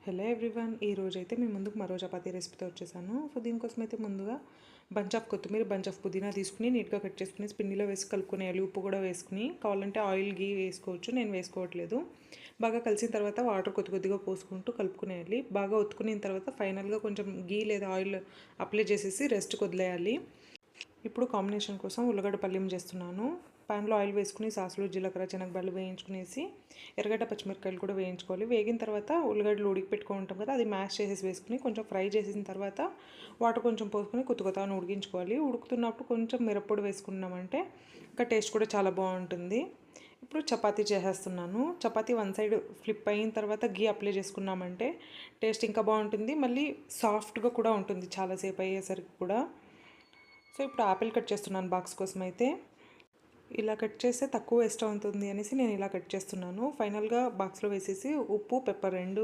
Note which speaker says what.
Speaker 1: Hello everyone, ఈరోజైతే మీ ముందుకు మరో చపాతీ రెసిపీతో వచ్చేసాను. సో దీనికోసం అయితే ముందుగా బంచ్ ఆఫ్ కొత్తిమీర, బంచ్ ఆఫ్ పుదీనా తీసుకుని నీట్గా కట్ చేసుకుని స్పిన్నిలో వేసి కలుపుకునేయాలి. ఉప్పు కూడా వేసుకుని, కావాలంటే ఆయిల్ గీ వేసుకోవచ్చు, నేను వేసుకోవట్లేదు. బాగా కలిసిన తర్వాత వాటర్ కొద్ది కొద్దిగా పోసుకుంటూ కలుపుకునేయాలి. బాగా ఒత్తుకున్న తర్వాత ఫైనల్గా కొంచెం గీ లేదా ఆయిల్ అప్లై చేసేసి రెస్ట్కి వదిలేయాలి. ఇప్పుడు కాంబినేషన్ కోసం ఉల్లగడ్డ పల్లీం చేస్తున్నాను. ప్యాన్లో ఆయిల్ వేసుకుని సాసులు, జీలకర్ర, శనగబాళ్ళు వేయించుకునేసి ఎర్రగడ్డ, పచ్చిమిరపకాయలు కూడా వేయించుకోవాలి. వేగిన తర్వాత ఉల్లగడ్డలు ఉడికి పెట్టుకుంటాం కదా, అది మ్యాష్ చేసేసి వేసుకుని కొంచెం ఫ్రై చేసిన తర్వాత వాటర్ కొంచెం పోసుకొని కొత్త ఉడికించుకోవాలి. ఉడుకుతున్నప్పుడు కొంచెం మిరప్పొడి వేసుకున్నామంటే ఇంకా టేస్ట్ కూడా చాలా బాగుంటుంది. ఇప్పుడు చపాతీ చేసేస్తున్నాను. చపాతీ వన్ సైడ్ ఫ్లిప్ అయిన తర్వాత గీ అప్లై చేసుకున్నామంటే టేస్ట్ ఇంకా బాగుంటుంది. మళ్ళీ సాఫ్ట్గా కూడా ఉంటుంది చాలాసేపు అయ్యేసరికి కూడా. సో ఇప్పుడు ఆపిల్ కట్ చేస్తున్నాను బాక్స్ కోసం అయితే. ఇలా కట్ చేస్తే తక్కువ వేస్ట్ అవుతుంది అనేసి నేను ఇలా కట్ చేస్తున్నాను. ఫైనల్గా బాక్స్లో వేసేసి ఉప్పు, పెప్పర్ రెండు